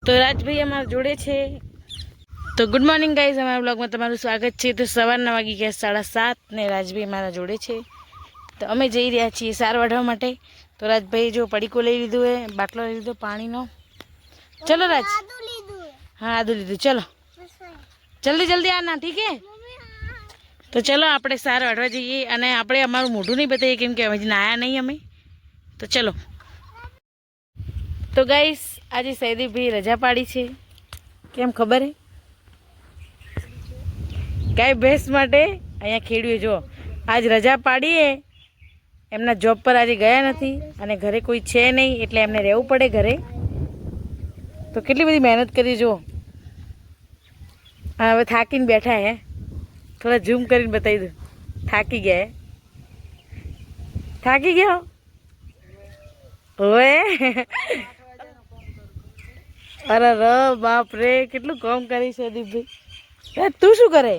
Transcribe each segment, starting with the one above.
તો રાજભાઈ અમારા જોડે છે. તો ગુડ મોર્નિંગ ગાઈઝ, અમારા બ્લોગમાં તમારું સ્વાગત છે. તો સવારના વાગી ગયા 7:30 ને રાજભાઈ મારા જોડે છે. તો અમે જઈ રહ્યા છીએ સાર વાઢવા માટે. તો રાજભાઈ જો પડીકો લઈ લીધું હે, બાટલો લઈ લીધો પાણીનો. ચલો રાજ. હા આદુ લીધું. ચલો જલ્દી જલ્દી આના, ઠીક હે? તો ચલો આપણે સાર વાઢવા જઈએ. અને આપણે અમારું મોઢું નહીં બતાવીએ કેમ કે અમે નાયા નહીં અમે. તો ચલો. તો ગાઈસ આજે સૈદીભાઈ રજા પાડી છે. કેમ ખબર હે? ગાય ભેંસ માટે અહીંયા ખેડૂએ જો આજ રજા પાડીએ. એમના જોબ પર આજે ગયા નથી અને ઘરે કોઈ છે નહીં એટલે એમને રહેવું પડે ઘરે. તો કેટલી બધી મહેનત કરી જો. હવે થાકીને બેઠા હે. થોડા ઝૂમ કરીને બતાવી દઉં. થાકી ગયા હે. થાકી ગયા હોય. અરે ર બાપ રે, કેટલું કામ કરી છે દીપભાઈ. તું શું કરે?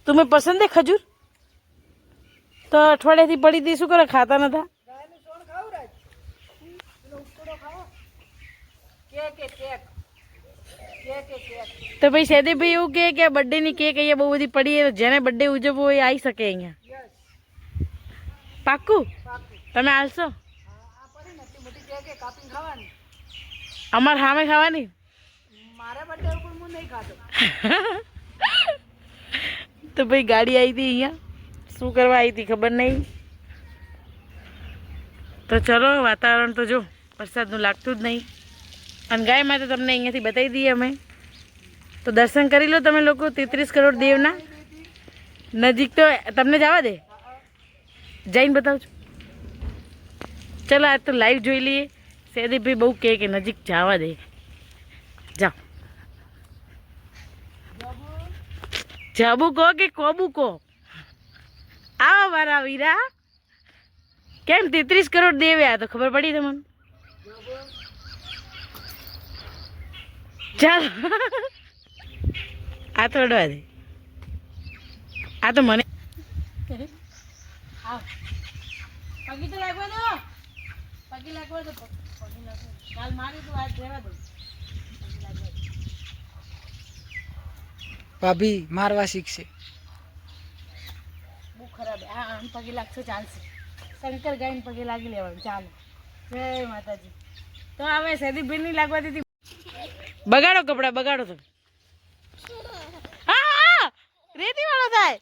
तुम्हें पसंद है खजूर? तो अठवाडियाથી પડી હતી, શું કરે? ખાતા નતા? તો ભાઈ સૈદીભાઈ એવું કહે કે બર્થડે ની કેક અહીંયા બહુ બધી પડી છે, જેને બર્થડે ઉજવવો હોય આવી શકે અહીંયા. પાક્કું? તમે હાલશો? અમારે સામે ખાવાની? તો ભાઈ ગાડી આવી હતી અહીંયા, શું કરવા આવી હતી ખબર નહીં. તો ચલો, વાતાવરણ તો જો વરસાદનું લાગતું જ નહીં. અને ગાય માં તો તમને અહીંયાથી બતાવી દઈએ અમે. તો દર્શન કરી લો તમે લોકો 33 કરોડ દેવના. નજીક તો તમને જવા દે, જઈને બતાવજો. ચલો આજ તો લાઈવ જોઈ લઈએ. સૈદીભાઈ બહુ કહે કે નજીક જવા દે. જાઓ. જાબુ કહો કે કોબુ કહો? આવો મારા વીરા. કેમ 33 કરોડ દેવે? આ તો ખબર પડી તમને. ચાલો આ તો અડવા દે. આ તો મને પગી તો લાગવા દો. પગી લાગવા દો. પગી લાગવા કાલ મારી તો આજ રહેવા દો. ભાભી મારવા શીખશે. બહુ ખરાબ. હા આમ પગે લાગશે ચાલશે. શંકર ગાયને પગે લાગી લેવાનું. ચાલો, જય માતાજી. તો હવે સૈદીભાઈ ની લાગવા દીધી. બગાડો કપડા, બગાડો તમે. હા રેતી વાળો થાય.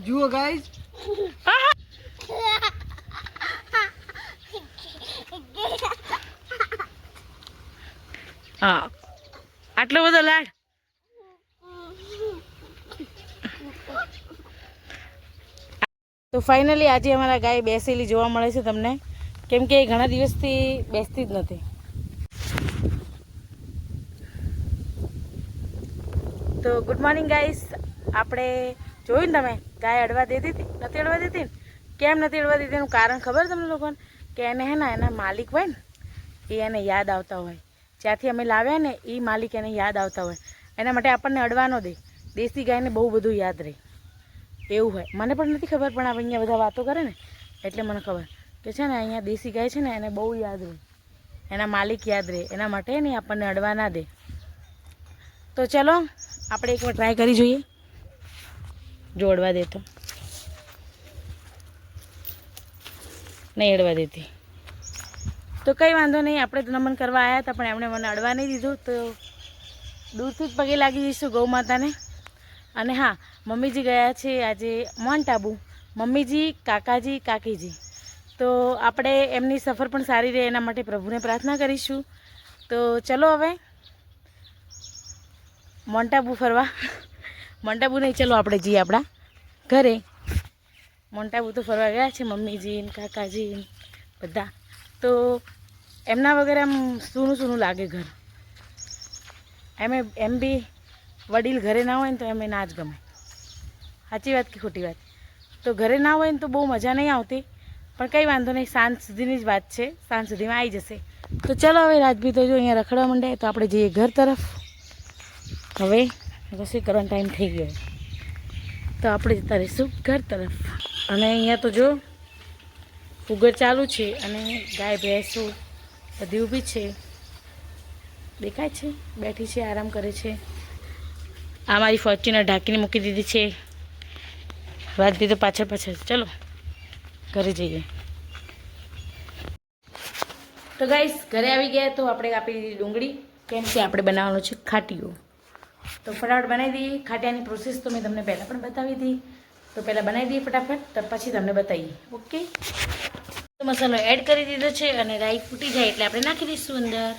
જુઓ ગાઈઝ, હા આટલો બધો લાડ. તો ફાઇનલી આજે અમારા ગાય બેસેલી જોવા મળે છે તમને, કેમ કે ઘણા દિવસથી બેસતી જ નથી. તો ગુડ મોર્નિંગ ગાઈસ. આપણે જોયું ને તમે, ગાય અડવા દેતી હતી? નથી અડવા દેતી ને? કેમ નથી અડવા દેતી એનું કારણ ખબર તમને લોકોને? કે એને હે ને એના માલિક હોય ને એ એને યાદ આવતા હોય. જ્યાંથી અમે લાવ્યા ને એ માલિક એને યાદ આવતા હોય. એના માટે આપણને અડવાનો દે. દેશી ગાયને બહુ બધું યાદ રહે એવું હોય. મને પણ નથી ખબર, પણ આપણે અહીંયા બધા વાતો કરે ને એટલે મને ખબર કે છે ને અહીંયા દેશી ગાય છે ને એને બહુ યાદ રહે, એના માલિક યાદ રહે. એના માટે નહીં આપણને અડવા ના દે. તો ચલો આપણે એકવાર ટ્રાય કરી જોઈએ, જો અડવા દે તો. નહીં અડવા દેતી તો કંઈ વાંધો નહીં. આપણે તો નમન કરવા આવ્યા હતા પણ એમણે મને અડવા નહીં દીધું. તો દૂરથી જ પગે લાગી જઈશું ગૌ માતાને. અને હા, મમ્મીજી ગયા છે આજે માઉન્ટ આબુ. મમ્મીજી, કાકાજી, કાકીજી. તો આપણે એમની સફર પણ સારી રહે એના માટે પ્રભુને પ્રાર્થના કરીશું. તો ચલો હવે માઉન્ટ આબુ ફરવા. માઉન્ટ આબુ નહીં, ચલો આપણે જઈએ આપણા ઘરે. માઉન્ટ આબુ તો ફરવા ગયા છે મમ્મીજી ને કાકાજી બધા. તો એમના વગર આમ સૂનું સૂનું લાગે ઘર. એમ બી વડીલ ઘરે ના હોય ને તો એમ ના જ ગમે. સાચી વાત કે ખોટી વાત? તો ઘરે ના હોય ને તો બહુ મજા નહીં આવતી, પણ કંઈ વાંધો નહીં, સાંજ સુધીની જ વાત છે. સાંજ સુધીમાં આવી જશે. તો ચલો હવે રાજભી તો જો અહીંયા રખડવા માંડે. તો આપણે જઈએ ઘર તરફ. હવે રસોઈ કરવાનો ટાઈમ થઈ ગયો. તો આપણે જતા રહીશું ઘર તરફ. અને અહીંયા તો જો ઉગર ચાલુ છે અને ગાય ભેંસો બધી ઊભી છે, દેખાય છે, બેઠી છે, આરામ કરે છે. આ મારી ફોર્ચ્યુનર ઢાંકીને મૂકી દીધી છે. વાંચી તો પાછળ પાછળ. ચલો ઘરે જઈએ. તો ગાઈસ ઘરે આવી ગયા તો આપણે કાપી દીધી ડુંગળી, કેમ કે આપણે બનાવવાનું છે ખાટીઓ. તો ફટાફટ બનાવી દઈએ. ખાટિયાની પ્રોસેસ તો મેં તમને પહેલાં પણ બતાવી હતી, તો પહેલાં બનાવી દઈએ ફટાફટ, તો પછી તમને બતાવીએ. ઓકે, તો મસાલો એડ કરી દીધો છે અને રાઈ ફૂટી જાય એટલે આપણે નાખી દઈશું અંદર.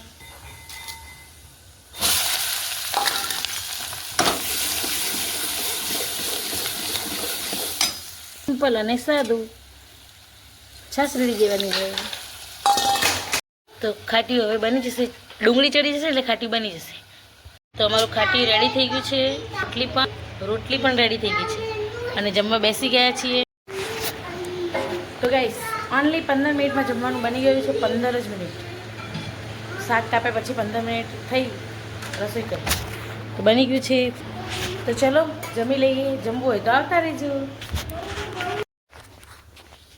સિમ્પલ અને સાદું, છાશ રેડી દેવાની હોય. તો ખાટી હવે બની જશે, ડુંગળી ચડી જશે એટલે ખાટી બની જશે. તો અમારું ખાટી રેડી થઈ ગયું છે. રોટલી પણ રેડી થઈ ગઈ છે અને જમવા બેસી ગયા છીએ. તો ગાઈસ ઓનલી 15 મિનિટમાં જમવાનું બની ગયું છે. 15 જ મિનિટ. શાક કાપ્યા પછી 15 મિનિટ થઈ રસોઈ કરી તો બની ગયું છે. તો ચલો જમી લઈએ. જમવું હોય તો આવતા રહેજો.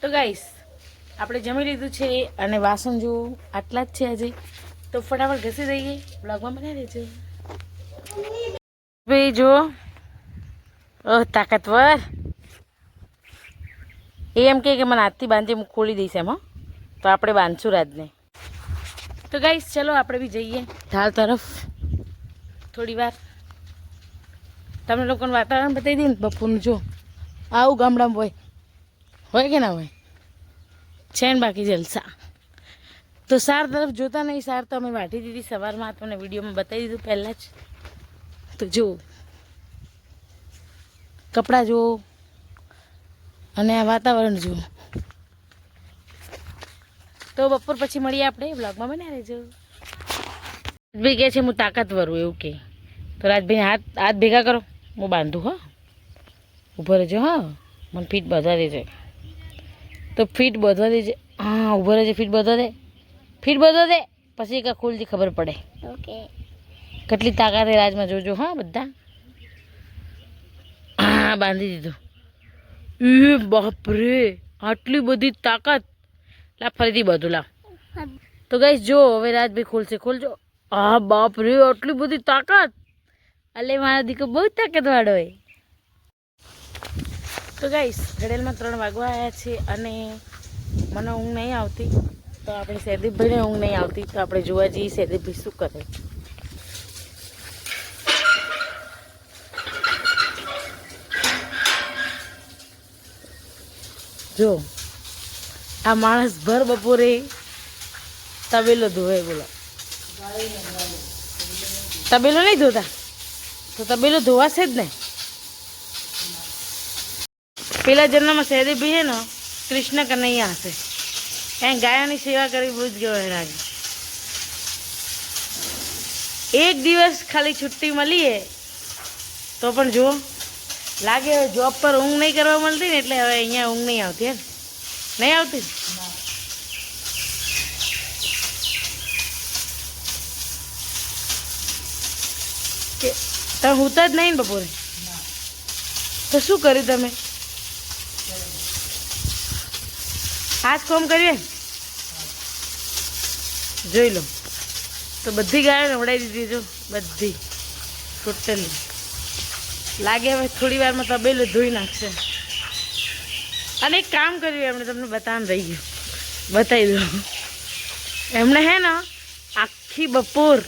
તો ગાઈસ આપણે જમી લીધું છે અને વાસણ જો આટલા જ છે આજે, તો ફટાફટ ઘસી દઈએ. બ્લોગમાં બનાવી દેજો. ભાઈ જો, ઓહ તાકાતવર. એ એમ કે મને હાથથી બાંધી હું ખોલી દઈશ એમ. તો આપણે બાંધશું રાજને. તો ગાઈસ ચલો આપણે બી જઈએ ઢાલ તરફ થોડી વાર. તમને લોકોને વાતાવરણ બતાવી દઈએ ને બપોરનું. જો આવું ગામડામાં હોય કે ના હોય છે ને, બાકી જલસા. તો સાર તરફ જોતા નહીં. સાર તો અમે વાટી દીધી સવારમાં, તમને વિડીયોમાં બતાવી દીધું પહેલાં જ. તો જુઓ કપડાં જુઓ અને આ વાતાવરણ જુઓ. તો બપોર પછી મળીએ આપણે. બ્લોગમાં બનાવી રહેજો. રાજભાઈ કહે છે હું તાકાતવર હું એવું કહે. તો રાજભાઈને હાથ ભેગા કરો, હું બાંધું. હા ઊભો રહેજો. હા મને ફીટ બાંધવા દેજે. તો ફીટ બાંધવા દેજે. હા ઊભો રહેજે. ફીટ બાંધવા દે. ફીટ બાંધવા દે પછી એક ખોલથી ખબર પડે. ઓકે કેટલી તાકાત એ રાજમાં જોજો. હા બધા. હા બાંધી દીધું. એ બાપરે આટલી બધી તાકાત. લા ફરીથી બધું લાવ. તો ગાઈસ જો હવે રાજભાઈ ખોલશે. ખોલજો. હા બાપરે આટલી બધી તાકાત. અલે મારા દીકરો બહુ તાકાતવાળો હોય. તો ગાઈસ ઘડેલમાં 3 વાગવા આવ્યા છે અને મને ઊંઘ નહીં આવતી. તો આપણે સૈદીપભાઈને ઊંઘ નહીં આવતી, તો આપણે જોવા જઈએ સૈદીપભાઈ શું કરે. જો આ માણસ ભર બપોરે તબેલો ધોવે. બોલો તબેલો નહીં ધોતા તો તબેલો ધોવાશે જ ને. પેલા જન્મમાં સૈદીપભાઈ છે ને કૃષ્ણ કનૈયા હશે. ક્યાંય ગાયોની સેવા કરી બહુ જ ગયો લાગે. એક દિવસ ખાલી છુટ્ટી મળીએ તો પણ જો લાગે જોબ પર ઊંઘ નહીં કરવા મળતી ને, એટલે હવે અહીંયા ઊંઘ નહીં આવતી. એમ નહીં આવતી. કે તમે હોતા જ નહીં ને બપોરે, તો શું કર્યું તમે? આજ કોમ કર્યું જોઈ લો. તો બધી ગાયો નવડાવી દીધી. જો બધી ટોટલી લાગે હવે થોડી વારમાં તબેલો ધોઈ નાખશે. અને એક કામ કર્યું એમણે, તમને બતાવવાનું રહી ગયું, બતાવી દો. એમણે હે ને આખી બપોર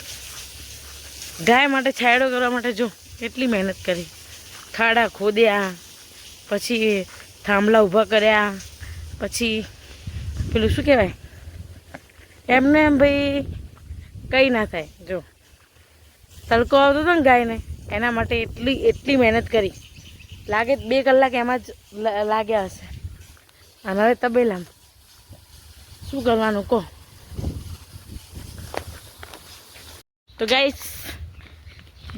ગાય માટે છાંયડો કરવા માટે જો કેટલી મહેનત કરી. ખાડા ખોદ્યા, પછી થાંભલા ઊભા કર્યા, પછી પેલું શું કહેવાય એમને એમ ભાઈ કંઈ ના થાય. જો તડકો આવતો હતો ને ગાયને, એના માટે એટલી મહેનત કરી. લાગે 2 કલાક એમાં જ લાગ્યા હશે. અને હવે તબેલામાં શું કરવાનું કહો. તો ગાઈસ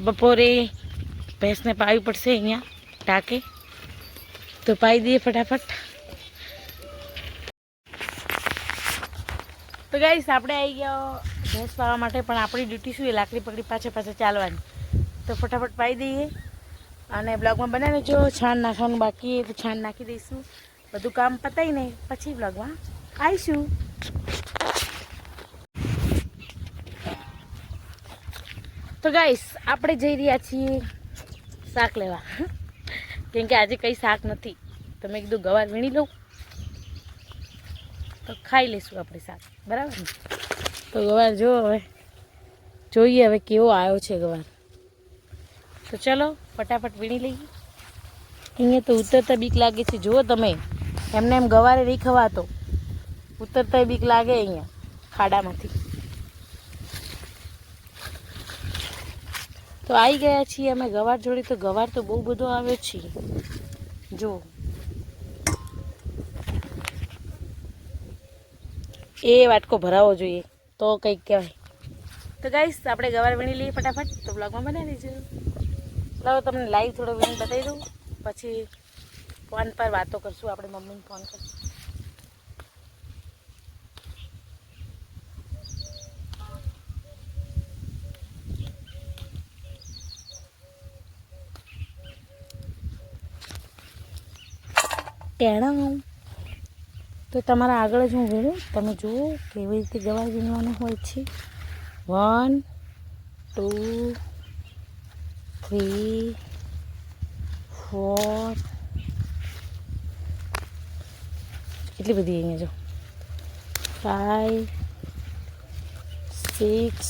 બપોરે ભેંસને પાવી પડશે અહીંયા ટાંકે, તો પાઈ દઈએ ફટાફટ. તો ગાઈસ આપણે આવી ગયા ભેંસ પાવા માટે, પણ આપણી ડ્યુટી શું એ લાકડી પકડી પાછળ ચાલવાની. તો ફટાફટ પાઈ દઈએ અને બ્લોગમાં બનાવી જો છાણ નાખવાનું બાકી તો છાણ નાખી દઈશું. બધું કામ પતાવીને પછી બ્લોગમાં આવીશું. તો ગાઈસ આપણે જઈ રહ્યા છીએ શાક લેવા, કેમ કે આજે કંઈ શાક નથી. તો મેં કીધું ગવાર વીણી લઉં તો ખાઈ લઈશું આપણે શાક, બરાબર ને? તો ગવાર જો હવે જોઈએ હવે કેવો આવ્યો છે ગવાર. તો ચલો ફટાફટ વીણી લઈએ. અહીંયા તો ઉતરતા બીક લાગે છે. જુઓ તમે, એમને એમ ગવારે નહીં ખવાતો, ઉતરતા બીક લાગે અહીંયા ખાડામાંથી. તો આવી ગયા છીએ અમે ગવાર જોડે. તો ગવાર તો બહુ બધો આવ્યો છે જો. એ વાટકો ભરાવો જોઈએ તો કંઈક કહેવાય. તો ગાઈસ આપણે ગવાર વીણી લઈએ ફટાફટ. તો બ્લોગમાં બનાવી દેજો. લાવો તમને લાઈવ થોડો વીણી બતાવી દઉં, પછી ફોન પર વાતો કરશું. આપણે મમ્મીને ફોન કરશું. ટેણા તો તમારા આગળ જ હું વીણું. તમે જુઓ કેવી રીતે ગવાર વીણવાનું હોય છે. 1 2 3 4 કેટલી બધી અહીંયા જો 5 6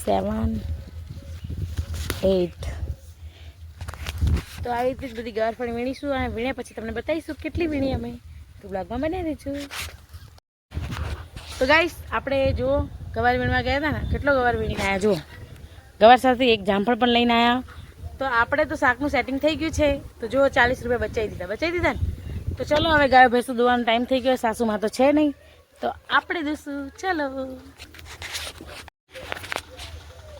7 8. તો આવી રીતે જ બધી ગવાર પણ વીણીશું અને વીણ્યા પછી તમને બતાવીશું કેટલી વીણી અમે. તો બ્લોગમાં બનાવી દઈશું. તો ગાઈસ આપણે જો ગવાર વીણવા ગયા હતા ને, કેટલો ગવાર વીણીને આવ્યા જુઓ. ગવાર સાથે એક જામફળ પણ લઈને આવ્યા. તો આપણે તો શાકનું સેટિંગ થઈ ગયું છે. તો જો 40 રૂપિયા બચાવી દીધા ને. તો ચલો હવે ગાયો ભેંસો દોવાનો ટાઈમ થઈ ગયો. સાસુમાં તો છે નહીં, તો આપણે દઈશું. ચલો.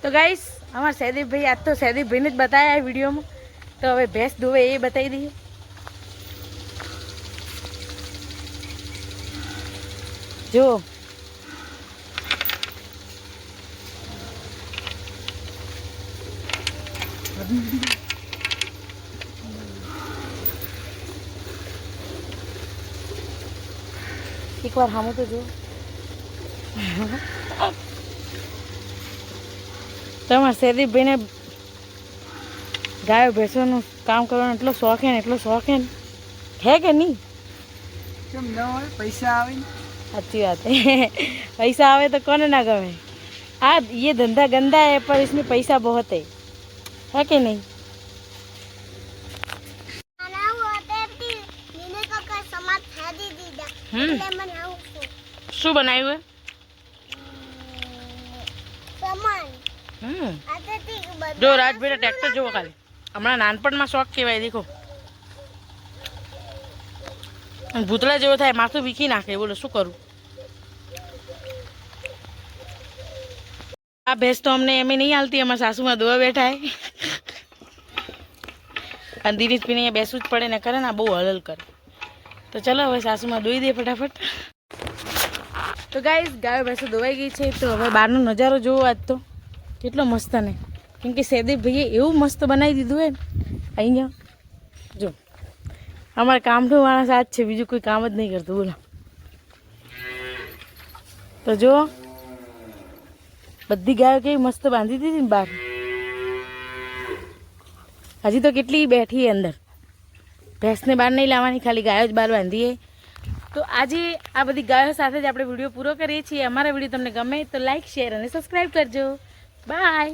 તો ગાઈસ અમારા સૈદીપભાઈ, આજ તો સૈદીપભાઈને જ બતાવ્યા આ વિડીયોમાં. તો હવે ભેંસ દોવે એ બતાવી દઈએ. જો એકવાર સામું તો જો. તમારા સૈદીપભાઈને ગાયો ભેંસોનું કામ કરવાનો એટલો શોખ હે કે નહીં? કેમ ન હોય? પૈસા આવે ને. अच्छी बात है. पैसा आवे तो कौन ना गवे. हाँ ये धंधा गंदा है पर इसमें पैसा बहुत है कि नहीं? શું બનાવ્યું હે? જો રાજ બેટા ટ્રેક્ટર જોવો ખાલી. હમણાં નાનપણમાં શોખ કહેવાય. દેખો ભૂતળા જેવો થાય, માથું વીખી નાખે. બોલો શું કરું? આ ભેંસ તો અમને એમ નહીં હાલતી. અમારા સાસુમાં દોવા બેઠા હે. અને દિનેશ પીને અહીંયા બેસવું જ પડે ને, કરે ને બહુ હલલ કરે. તો ચલો હવે સાસુમાં દોઈ દે ફટાફટ. તો ગાઈસ ગાયો ભેંસો દોવાઈ ગઈ છે. તો હવે બહારનો નજારો જોવો આજ તો કેટલો મસ્ત ને. કેમ કે સૈદીપભાઈએ એવું મસ્ત બનાવી દીધું હે ને અહીંયા. જો અમારે કામનો માણસ આ જ છે, બીજું કોઈ કામ જ નહીં કરતું. બોલો. તો જો બધી ગાયો કેવી મસ્ત બાંધી દીધી ને બહાર. હજી તો કેટલી બેઠી અંદર. ભેંસને બહાર નહીં લાવવાની, ખાલી ગાયો જ બહાર બાંધીએ. તો આજે આ બધી ગાયો સાથે જ આપણે વિડીયો પૂરો કરીએ છીએ. અમારા વિડીયો તમને ગમે તો લાઈક, શેર અને સબસ્ક્રાઈબ કરજો. બાય.